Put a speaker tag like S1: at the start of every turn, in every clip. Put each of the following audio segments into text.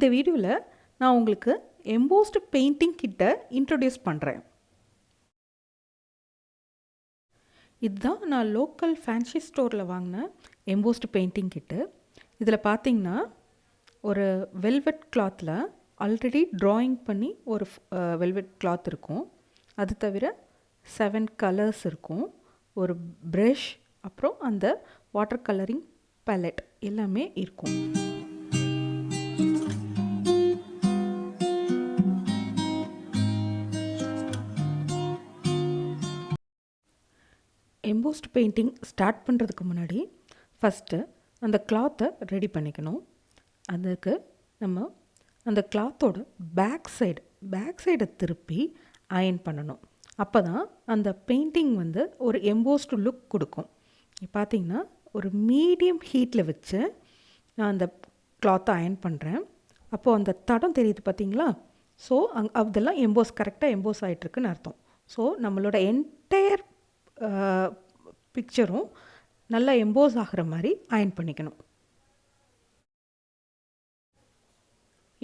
S1: இந்த வீடியோவில் நான் உங்களுக்கு எம்போஸ்டு பெயிண்டிங் கிட்ட இன்ட்ரடியூஸ் பண்ணுறேன். இதுதான் நான் லோக்கல் ஃபேன்சி ஸ்டோரில் வாங்கின எம்போஸ்டு பெயிண்டிங் கிட்டு. இதில் பார்த்தீங்கன்னா ஒரு வெல்வெட் கிளாத்தில் ஆல்ரெடி ட்ராயிங் பண்ணி ஒரு வெல்வெட் கிளாத் இருக்கும். அது தவிர 7 கலர்ஸ் இருக்கும். ஒரு ப்ரஷ், அப்புறம் அந்த வாட்டர் கலரிங் பேலட் எல்லாமே இருக்கும். எம்போஸ்ட் பெயிண்டிங் ஸ்டார்ட் பண்ணுறதுக்கு முன்னாடி ஃபஸ்ட்டு அந்த கிளாத்தை ரெடி பண்ணிக்கணும். அதுக்கு நம்ம அந்த கிளாத்தோட பேக் சைடை திருப்பி அயர்ன் பண்ணணும். அப்போ தான் அந்த பெயிண்டிங் ஒரு எம்போஸ்டு லுக் கொடுக்கும். பார்த்திங்கன்னா ஒரு மீடியம் ஹீட்டில் வச்சு நான் அந்த கிளாத்தை அயர்ன் பண்ணுறேன். அப்போது அந்த தடம் தெரியுது பார்த்திங்களா? ஸோ அதெல்லாம் கரெக்டாக எம்போஸ் ஆகிட்டுருக்குன்னு அர்த்தம். ஸோ நம்மளோட என்டையர் பிக்சரும் நல்லா எம்போஸ் ஆகிற மாதிரி அயர்ன் பண்ணிக்கணும்.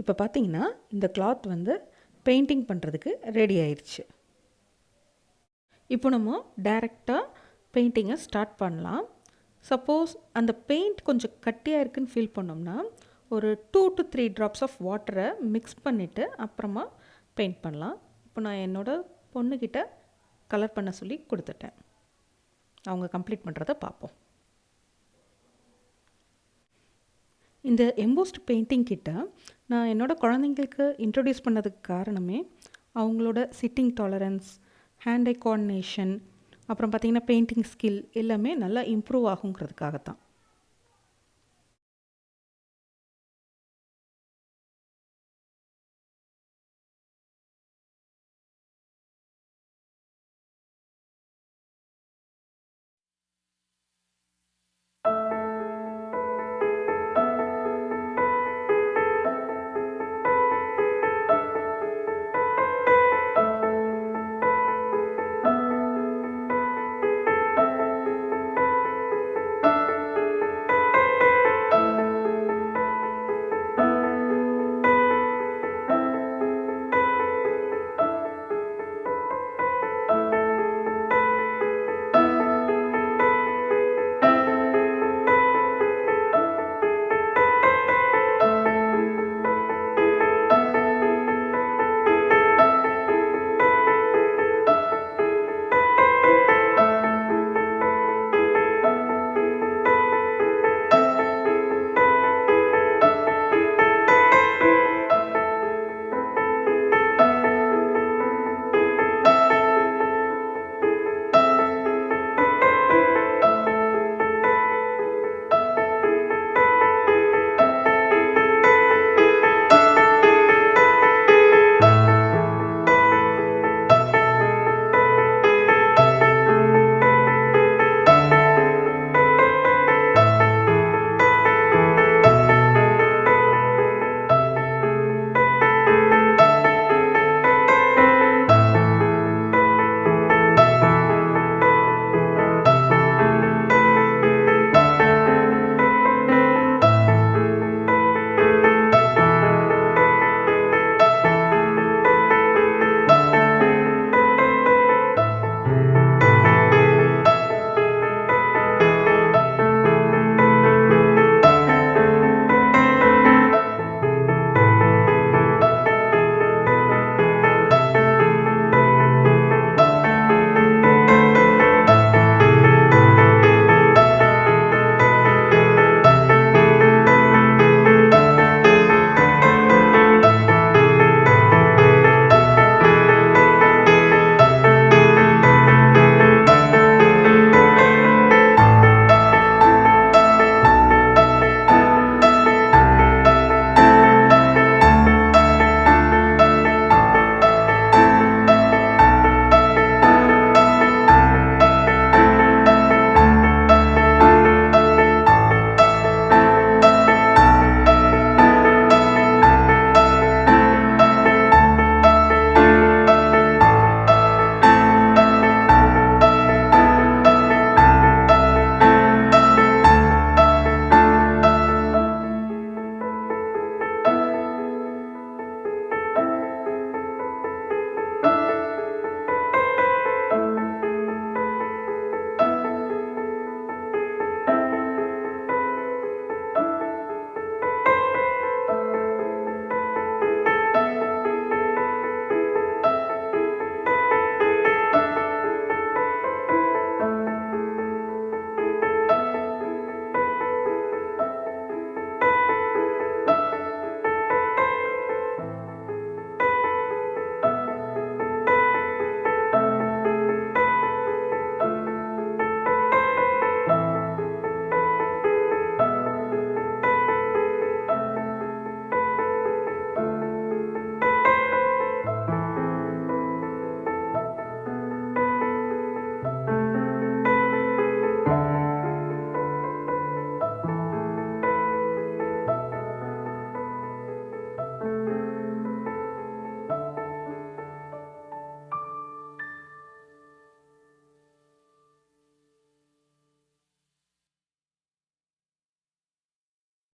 S1: இப்போ பார்த்தீங்கன்னா இந்த கிளாத் பெயிண்டிங் பண்ணுறதுக்கு ரெடி ஆயிடுச்சு. இப்போ நம்ம டைரெக்டாக பெயிண்டிங்கை ஸ்டார்ட் பண்ணலாம். சப்போஸ் அந்த பெயிண்ட் கொஞ்சம் கட்டியாக இருக்குதுன்னு ஃபீல் பண்ணோம்னா ஒரு 2 to 3 drops ஆஃப் வாட்டரை மிக்ஸ் பண்ணிவிட்டு அப்புறமா பெயிண்ட் பண்ணலாம். இப்போ நான் என்னோடய பொண்ணுக்கிட்ட கலர் பண்ண சொல்லி கொடுத்துட்டேன். அவங்க கம்ப்ளீட் பண்ணுறதை பார்ப்போம். இந்த எம்போஸ்ட் பெயிண்டிங் கிட்ட நான் என்னோடய குழந்தைங்களுக்கு இன்ட்ரடியூஸ் பண்ணதுக்கு காரணமே அவங்களோட சிட்டிங் டாலரன்ஸ், ஹேண்ட் ஐ கோஆர்டினேஷன், அப்புறம் பார்த்திங்கன்னா பெயிண்டிங் ஸ்கில் எல்லாமே நல்லா இம்ப்ரூவ் ஆகுங்கிறதுக்காகத்தான்.